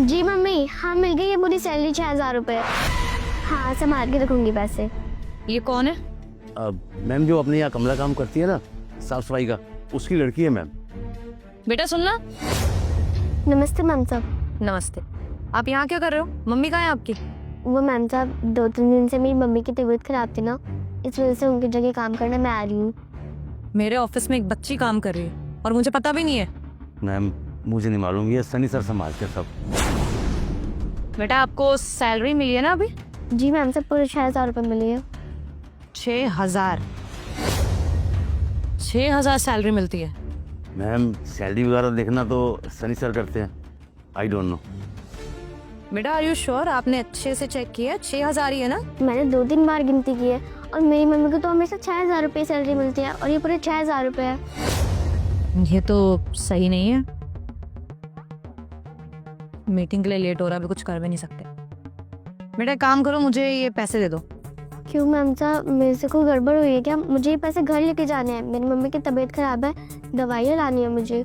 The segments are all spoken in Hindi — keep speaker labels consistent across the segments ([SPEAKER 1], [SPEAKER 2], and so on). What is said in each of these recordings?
[SPEAKER 1] जी मम्मी, हाँ मिल गई है पूरी सैलरी 6,000 रुपये। हाँ संभाल के रखूंगी पैसे।
[SPEAKER 2] ये कौन है?
[SPEAKER 3] मैम जो अपने यहाँ कमला काम करती है ना, साफ सफाई का, उसकी लड़की है मैम।
[SPEAKER 2] बेटा सुनना।
[SPEAKER 1] नमस्ते मैम साहब।
[SPEAKER 2] नमस्ते। आप यहाँ क्या कर रहे हो? मम्मी कहाँ है आपकी?
[SPEAKER 1] वो मैम साहब 2-3 दिन से मेरी मम्मी की तबीयत खराब थी ना, इस वजह से उनकी जगह काम करने मैं आ रही हूँ।
[SPEAKER 2] मेरे ऑफिस में एक बच्ची काम कर रही है और मुझे पता भी नहीं है।
[SPEAKER 3] मैम मुझे नहीं मालूम, ये सनी सर संभालते हैं सब।
[SPEAKER 2] बेटा आपको सैलरी मिली है ना अभी?
[SPEAKER 1] जी मैम साहब पूरे 6,000 रुपये मिली है।
[SPEAKER 2] 6,000? 6,000 सैलरी मिलती है?
[SPEAKER 3] मैम सैलरी वगैरह देखना तो सनी सर करते हैं, आई डोंट नो।
[SPEAKER 2] बेटा आर यू श्योर? आपने अच्छे से चेक किया? 6,000 ही है ना?
[SPEAKER 1] मैंने 2-3 बार गिनती की है और मेरी मम्मी को तो हमेशा 6,000 रुपये सैलरी मिलती है और ये पूरे 6,000 रुपये है।
[SPEAKER 2] ये तो सही नहीं है। मीटिंग के लिए लेट हो रहा है, अभी कुछ कर भी नहीं सकते। बेटा एक काम करो, मुझे ये पैसे दे दो।
[SPEAKER 1] क्यों मैम साहब, मेरे से कोई गड़बड़ हुई है क्या? मुझे ये पैसे घर लेके जाने हैं, मेरी मम्मी की तबीयत खराब है, दवाइयाँ लानी है मुझे।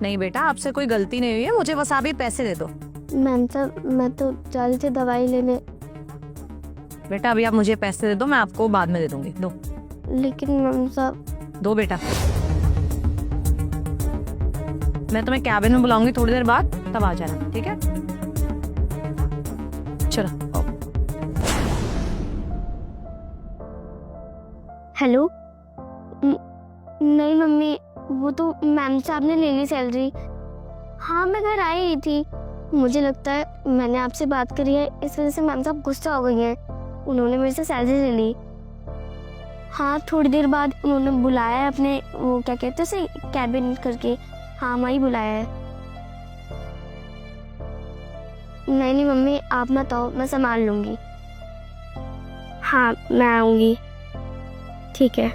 [SPEAKER 2] नहीं बेटा आपसे कोई गलती नहीं हुई है, मुझे बस आप ये पैसे दे दो।
[SPEAKER 1] मैम साहब मैं तो जल्द से दवाई लेने।
[SPEAKER 2] बेटा अभी आप मुझे पैसे दे दो, मैं आपको बाद में दे दूंगी। दो।
[SPEAKER 1] लेकिन मैम साहब।
[SPEAKER 2] दो बेटा। मैं तुम्हें कैबिन में बुलाऊंगी थोड़ी देर बाद, तब आ जाना, ठीक है? चलो।
[SPEAKER 1] हेलो। नहीं मम्मी, वो तो मैम साहब ने ले ली सैलरी। हाँ मैं घर आई ही थी। मुझे लगता है मैंने आपसे बात करी है, इस वजह से मैम साहब गुस्सा हो गई हैं। उन्होंने मेरे से सैलरी ले ली। हाँ थोड़ी देर बाद उन्होंने बुलाया है अपने, वो क्या कहते हैं उसे, कैबिन करके। हाँ वहीं बुलाया है। नहीं नहीं मम्मी आप मत आओ, मैं संभाल लूँगी। हाँ मैं आऊँगी। ठीक है।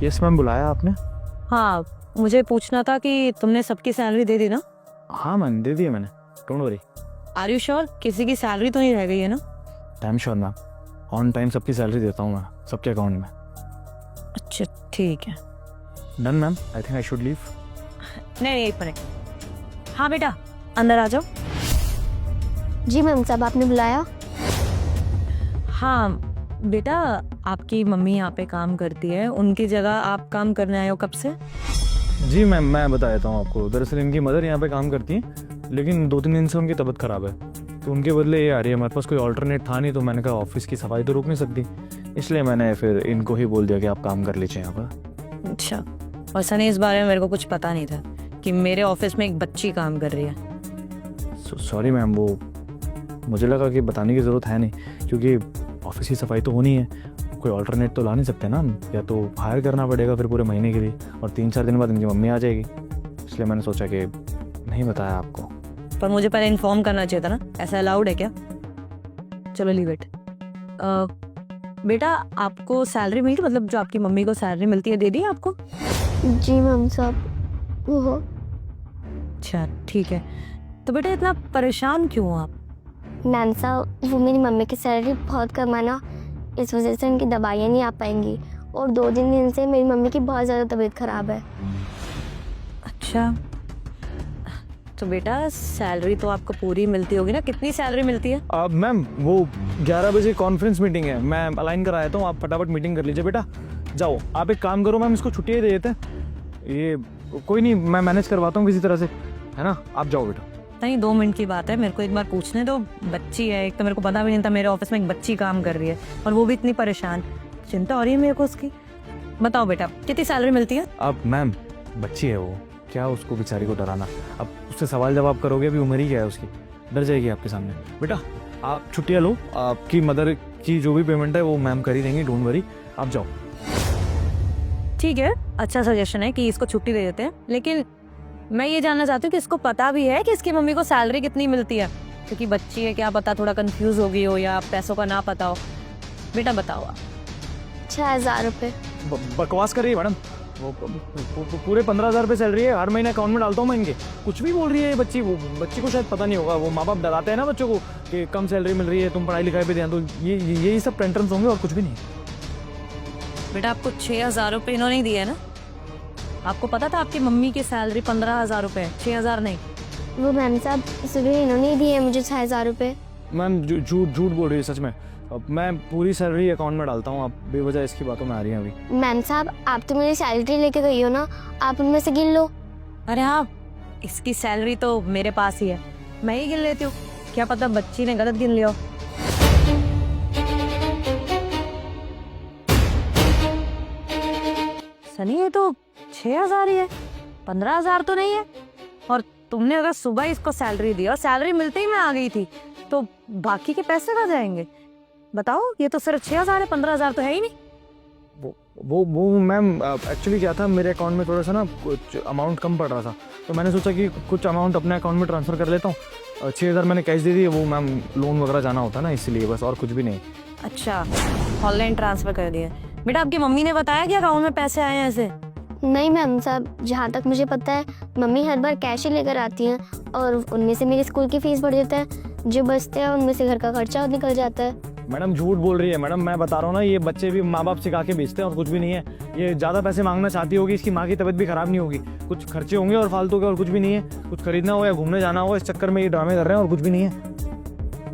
[SPEAKER 4] यस मैम, बुलाया आपने?
[SPEAKER 2] हाँ मुझे पूछना था कि तुमने सबकी सैलरी दे दी ना?
[SPEAKER 4] हाँ मैम दे दिए मैंने, don't worry.
[SPEAKER 2] Are you sure? किसी की सैलरी तो नहीं रह गई है ना?
[SPEAKER 4] I am sure ma'am, on time सबकी सैलरी देता हूँ मैं, सबके अकाउंट में।
[SPEAKER 2] अच्छा ठीक है।
[SPEAKER 4] Done ma'am, I think I should leave.
[SPEAKER 2] नहीं एक मिनट। हाँ बेटा अंदर आ जाओ।
[SPEAKER 1] जी मैम साहब आपने बुलाया?
[SPEAKER 2] हाँ बेटा आपकी मम्मी यहाँ पे काम करती है, उनकी जगह आप काम करने आए हो कब से?
[SPEAKER 4] जी मैम मैं बता देता हूँ आपको। दरअसल इनकी मदर यहाँ पे काम करती हैं, लेकिन 2-3 दिन से उनकी तबीयत ख़राब है, तो उनके बदले ये आ रही है। हमारे पास कोई ऑल्टरनेट था नहीं, तो मैंने कहा ऑफिस की सफाई तो रुक नहीं सकती, इसलिए मैंने फिर इनको ही बोल दिया कि आप काम कर लीजिए यहाँ पर।
[SPEAKER 2] अच्छा। और सनी इस बारे में मेरे को कुछ पता नहीं था कि मेरे ऑफिस में एक बच्ची काम कर रही है।
[SPEAKER 4] सॉरी मैम, वो मुझे लगा कि बताने की ज़रूरत है नहीं, क्योंकि ऑफिस की सफाई तो होनी है, कोई ऑल्टरनेट तो ला नहीं सकते ना हम, या तो हायर करना पड़ेगा फिर पूरे महीने के लिए, और 3-4 दिन बाद इनकी मम्मी आ जाएगी, इसलिए मैंने सोचा कि नहीं बताया आपको।
[SPEAKER 2] पर मुझे पहले इन्फॉर्म करना चाहिए था ना, ऐसा अलाउड है क्या? चलो लीव इट। बेटा आपको सैलरी मिली, मतलब जो आपकी मम्मी को सैलरी मिलती है दे दी आपको?
[SPEAKER 1] जी मैम साहब वो।
[SPEAKER 2] अच्छा ठीक है। तो बेटा इतना परेशान क्यों हो आप?
[SPEAKER 1] मैम साहब वो मेरी मम्मी की सैलरी बहुत कम है ना, इस वजह से उनकी दवाइयाँ नहीं आ पाएंगी, और 2 दिन से मेरी मम्मी की बहुत ज़्यादा तबीयत ख़राब है।
[SPEAKER 2] अच्छा तो बेटा सैलरी तो आपको पूरी मिलती होगी ना? कितनी सैलरी मिलती है?
[SPEAKER 4] अब मैम वो 11 बजे कॉन्फ्रेंस मीटिंग है, मैं अलाइन करा देता हूँ, आप फटाफट मीटिंग कर लीजिए। बेटा जाओ, आप एक काम करो मैम, इसको छुट्टी दे देते हैं। ये कोई नहीं, मैं मैनेज करवाता हूँ किसी तरह से, है ना? आप जाओ बेटा।
[SPEAKER 2] नहीं 2 मिनट की बात है, मेरे को एक बार पूछने दो। बच्ची है, एक तो मेरे को पता भी नहीं था मेरे ऑफिस में एक बच्ची काम कर रही है, और वो भी इतनी परेशान। चिंता हो रही है मेरे को उसकी। बताओ बेटा कितनी सैलरी मिलती है?
[SPEAKER 4] अब मैम बच्ची है वो, क्या उसको बेचारी को डराना। अब उससे सवाल जवाब करोगे, अभी उम्र ही क्या है उसकी, डर जाएगी आपके सामने। बेटा आप छुट्टियाँ लो, आपकी मदर की जो भी पेमेंट है वो मैम कर ही देंगी, डोंट वरी, आप जाओ।
[SPEAKER 2] ठीक है, अच्छा सजेशन है कि इसको छुट्टी दे देते हैं, लेकिन मैं ये जानना चाहती हूँ कि इसको पता भी है कि इसकी मम्मी को सैलरी कितनी मिलती है? क्योंकि बच्ची है, क्या पता थोड़ा कंफ्यूज हो गई हो या पैसों का ना पता हो। बेटा बताओ आप।
[SPEAKER 1] 6,000 रुपये।
[SPEAKER 4] बकवास कर रही है मैडम, वो पूरे 15,000 रुपये सैलरी है, हर महीने अकाउंट में डालता हूँ मैं इनके। कुछ भी बोल रही है ये बच्ची। वो बच्ची को शायद पता नहीं होगा, वो माँ बाप डराते हैं ना बच्चों को कि कम सैलरी मिल रही है, तुम पढ़ाई लिखाई पे ध्यान दो, यही सब टेंट्रम्स होंगे और कुछ भी नहीं।
[SPEAKER 2] बेटा आपको 6,000 रुपये इन्होंने ही दिए है ना? आपको पता था आपकी मम्मी की सैलरी 15,000 रुपए है, 6,000 नहीं।
[SPEAKER 1] वो मैम साहब सुबह इन्होंने दिए मुझे 6,000 रुपये।
[SPEAKER 4] मैम झूठ बोल रही है सच में। अब मैं पूरी सैलरी अकाउंट में डालता हूँ, आप बेवजह इसकी बातों में आ रही हैं अभी।
[SPEAKER 1] मैम साहब आप तो मेरी सैलरी लेके गई हो ना, आप उनमें से गिन लो।
[SPEAKER 2] अरे हाँ, इसकी सैलरी तो मेरे पास ही है, मैं ही गिन लेती हूँ। क्या पता बच्ची ने गलत गिन लिया हो। सनी ये तो 6,000 ही है, 15,000 तो नहीं है। और तुमने अगर सुबह इसको सैलरी दी और सैलरी मिलते ही मैं आ गई थी, तो बाकी के पैसे कहाँ जाएंगे बताओ? ये तो सिर्फ 6,000 है, 15,000 तो है ही नहीं।
[SPEAKER 4] वो मैम एक्चुअली क्या था, मेरे अकाउंट में थोड़ा सा ना कुछ अमाउंट कम पड़ रहा था, तो मैंने सोचा कि कुछ अमाउंट अपने अकाउंट में ट्रांसफ़र कर लेता हूँ। 6,000 मैंने कैश दे दी, वो मैम लोन वगैरह जाना होता है ना, इसलिए बस, और कुछ भी नहीं।
[SPEAKER 2] अच्छा, ऑनलाइन ट्रांसफर कर दिया। बेटा आपकी मम्मी ने बताया कि अकाउंट में पैसे आए हैं ऐसे?
[SPEAKER 1] नहीं मैम साहब, जहाँ तक मुझे पता है मम्मी हर बार कैश ही लेकर आती हैं और उनमें से मेरी स्कूल की फीस भर देता है, जो बचते हैं उनमें से घर का खर्चा निकल जाता है।
[SPEAKER 4] मैडम झूठ बोल रही है मैडम, मैं बता रहा हूँ ना, ये बच्चे भी माँ बाप सिखा के बेचते हैं और कुछ भी नहीं है। ये ज़्यादा पैसे मांगना चाहती होगी, इसकी माँ की तबीयत भी खराब नहीं होगी, कुछ खर्चे होंगे और फालतू के, और कुछ भी नहीं है। कुछ खरीदना हो या घूमने जाना हो, इस चक्कर में ये ड्रामे कर रहे हैं और कुछ भी नहीं है।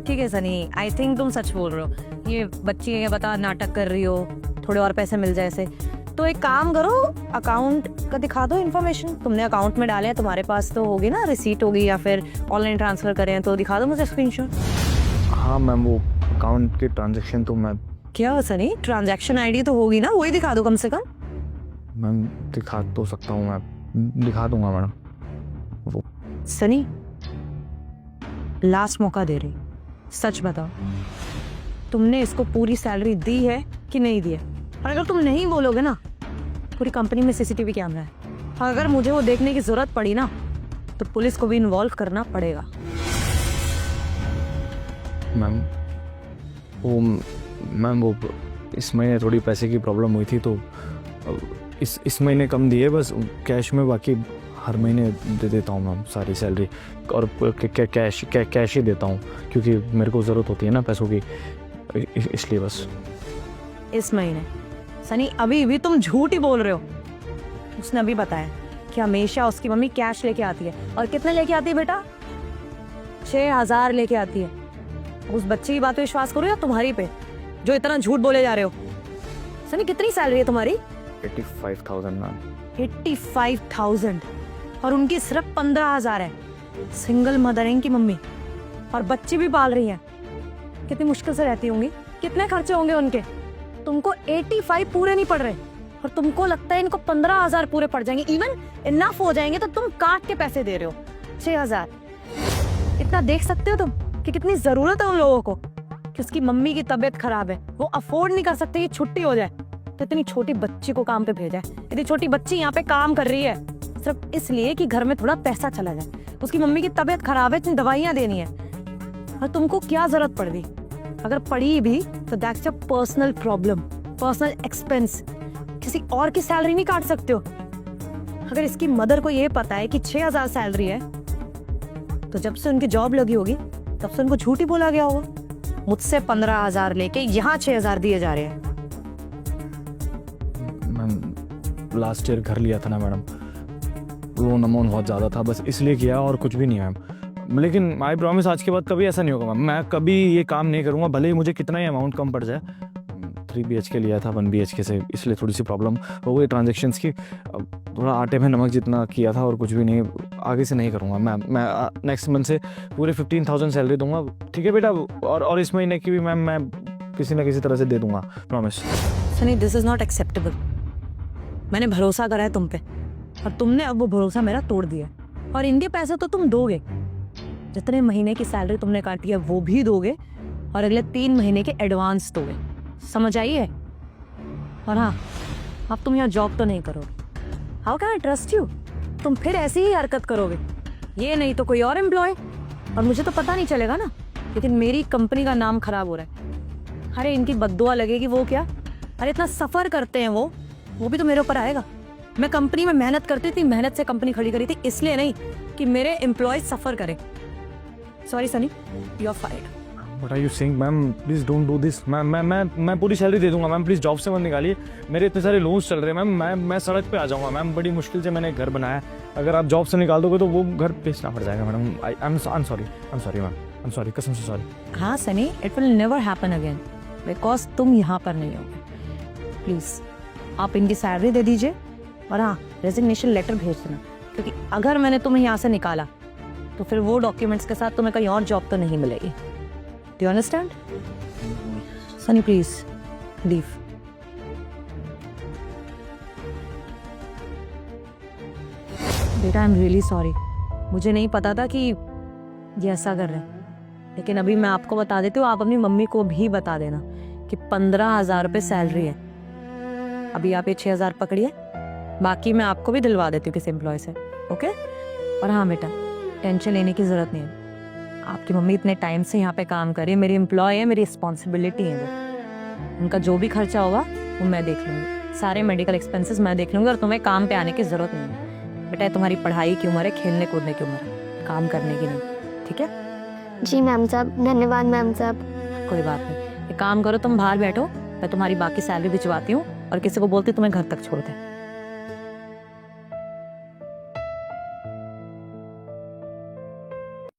[SPEAKER 2] ठीक है सनी, आई थिंक तुम सच बोल रहे हो। ये बच्ची ये बता नाटक कर रही हो, थोड़े और पैसे मिल जाए ऐसे। तो एक काम करो, अकाउंट का दिखा दो इन्फॉर्मेशन। तुमने अकाउंट में डाले हैं, तुम्हारे पास तो होगी ना रिसीट होगी, या फिर ऑनलाइन ट्रांसफर करें तो दिखा दो मुझे स्क्रीनशॉट।
[SPEAKER 4] हाँ मैम, वो अकाउंट की ट्रांजेक्शन तो मैं,
[SPEAKER 2] क्या सनी, ट्रांजैक्शन आईडी तो होगी ना, वही दिखा दो कम से कम।
[SPEAKER 4] मैम दिखा तो सकता हूँ, मैं दिखा दूंगा मैडम।
[SPEAKER 2] सनी लास्ट मौका दे रही, सच बताओ, तुमने इसको पूरी सैलरी दी है कि नहीं दी है? और अगर तुम नहीं बोलोगे ना, पूरी कंपनी में सीसीटीवी कैमरा है, अगर मुझे वो देखने की जरूरत पड़ी ना, तो पुलिस को भी इन्वॉल्व करना पड़ेगा।
[SPEAKER 4] मैम वो इस महीने थोड़ी पैसे की प्रॉब्लम हुई थी, तो इस महीने कम दिए बस, कैश में बाकी हर महीने दे देता हूँ मैम सारी सैलरी, और कैश ही देता हूँ, क्योंकि मेरे को ज़रूरत होती है ना पैसों की, इसलिए बस।
[SPEAKER 2] इस महीने? सनी अभी भी तुम झूठ ही बोल रहे हो। उसने अभी बताया कि हमेशा उसकी मम्मी कैश लेके आती है। और कितने लेके आती है बेटा? 6,000 लेके आती है। उस बच्चे की बात पे विश्वास करो या तुम्हारी पे, जो इतना झूठ बोले जा रहे हो? सनी कितनी सैलरी है तुम्हारी?
[SPEAKER 4] 85,000 मैम।
[SPEAKER 2] 85,000 और उनकी सिर्फ 15,000 है। सिंगल मदर है इनकी मम्मी, और बच्ची भी पाल रही है। कितनी मुश्किल से रहती होंगी, कितने खर्चे होंगे उनके। तुमको 85 पूरे नहीं पड़ रहे, और तुमको लगता है इनको 15,000 पूरे पड़ जाएंगे, इवन इनफ हो जाएंगे, तो तुम काट के पैसे दे रहे हो 6,000। इतना देख सकते हो तुम कि कितनी जरूरत है उन लोगों को, कि उसकी मम्मी की तबीयत खराब है, वो अफोर्ड नहीं कर सकते कि छुट्टी हो जाए, तो इतनी छोटी बच्ची को काम पे भेजा है। इतनी छोटी बच्ची यहाँ पे काम कर रही है सिर्फ इसलिए कि घर में थोड़ा पैसा चला जाए। उसकी मम्मी की तबीयत खराब है, इतनी दवाइयाँ देनी है, और तुमको क्या जरूरत पड़ गई? अगर पड़ी भी तो that's your personal problem, personal expense. किसी और की सैलरी नहीं काट सकते हो। अगर इसकी मदर को ये पता है कि 6,000 सैलरी है, तो जब से उनकी जॉब लगी होगी तब से उनको झूठ ही बोला गया होगा। मुझसे 15,000 लेके यहाँ 6,000 दिए जा रहे हैं।
[SPEAKER 4] मैम लास्ट ईयर घर लिया था ना मैडम, लोन अमाउंट बहुत ज़्यादा था, बस इसलिए किया और कुछ भी नहीं मैम। लेकिन आई प्रॉमिस आज के बाद कभी ऐसा नहीं होगा मैम, मैं कभी ये काम नहीं करूँगा, भले ही मुझे कितना ही अमाउंट कम पड़ जाए। 3 BHK लिया था 1 BHK से, इसलिए थोड़ी सी प्रॉब्लम हो गई ट्रांजेक्शंस की। थोड़ा आटे में नमक जितना किया था, और कुछ भी नहीं, आगे से नहीं करूँगा मैम। मैं नेक्स्ट मंथ से पूरे 15,000 सैलरी दूंगा, ठीक है बेटा? और इस महीने की भी मैम मैं किसी ना किसी तरह से दे दूंगा, promise.
[SPEAKER 2] Sunny this is not acceptable. मैंने भरोसा करा है तुम पे, और तुमने अब वो भरोसा मेरा तोड़ दिया। और इनके पैसे तो तुम दोगे, जितने महीने की सैलरी तुमने काटी है वो भी दोगे, और अगले 3 महीने के एडवांस दोगे। समझ आई है? और हाँ, अब तुम यहाँ जॉब तो नहीं करोगे। How can I trust you? तुम फिर ऐसी ही हरकत करोगे, ये नहीं तो कोई और एम्प्लॉय, और मुझे तो पता नहीं चलेगा ना, लेकिन मेरी कंपनी का नाम खराब हो रहा है। अरे इनकी बद्दुआ लगेगी वो क्या? अरे इतना सफ़र करते हैं वो भी तो मेरे ऊपर आएगा। मैं कंपनी में मेहनत करती थी, मेहनत से कंपनी खड़ी करी थी, इसलिए नहीं कि मेरे एम्प्लॉय सफ़र करें। Sorry Sunny, you are fired.
[SPEAKER 4] What are you saying, ma'am? Please don't do this. मैं पूरी सैलरी दे दूंगा मैम, प्लीज़ जॉब से मत निकालिए। मेरे इतने सारे लोन्स चल रहे हैं मैम, मैं सड़क पे आ जाऊंगा मैम। बड़ी मुश्किल से मैंने घर बनाया, अगर आप जॉब से निकाल दोगे तो वो घर बेचना पड़ जाएगा madam. I am sorry ma'am, I am sorry, कसम से सॉरी।
[SPEAKER 2] हाँ Sunny, it will never happen again because तुम यहाँ पर नहीं होगे। प्लीज़ आप इनकी सैलरी दे दीजिए और हाँ रेजिग्नेशन लेटर भेज देना, क्योंकि अगर मैंने तुम्हें यहाँ से निकाला तो फिर वो डॉक्यूमेंट्स के साथ तुम्हें कहीं और जॉब तो नहीं मिलेगी। Do you understand? Sunny please leave. बेटा आई एम रियली सॉरी, मुझे नहीं पता था कि ये ऐसा कर रहे हैं, लेकिन अभी मैं आपको बता देती हूँ, आप अपनी मम्मी को भी बता देना कि 15,000 रुपये सैलरी है। अभी आप ये 6,000 पकड़िए, बाकी मैं आपको भी दिलवा देती हूँ किसी एम्प्लॉय से, ओके? और हाँ बेटा, टेंशन लेने की ज़रूरत नहीं है। आपकी मम्मी इतने टाइम से यहाँ पे काम कर रही है, मेरी एम्प्लॉय है, मेरी रिस्पॉन्सिबिलिटी है वो। उनका जो भी खर्चा होगा वो मैं देख लूँगी, सारे मेडिकल एक्सपेंसेस मैं देख लूँगी, और तुम्हें काम पे आने की ज़रूरत नहीं है। बेटा तुम्हारी पढ़ाई की उम्र है, खेलने कूदने की उम्र है, काम करने की नहीं, ठीक है?
[SPEAKER 1] जी मैम साहब, धन्यवाद मैम साहब।
[SPEAKER 2] कोई बात नहीं, एक काम करो, तुम बाहर बैठो, मैं तुम्हारी बाकी सैलरी भिजवाती हूँ और किसी को बोलती हूँ तुम्हें घर तक छोड़ दे।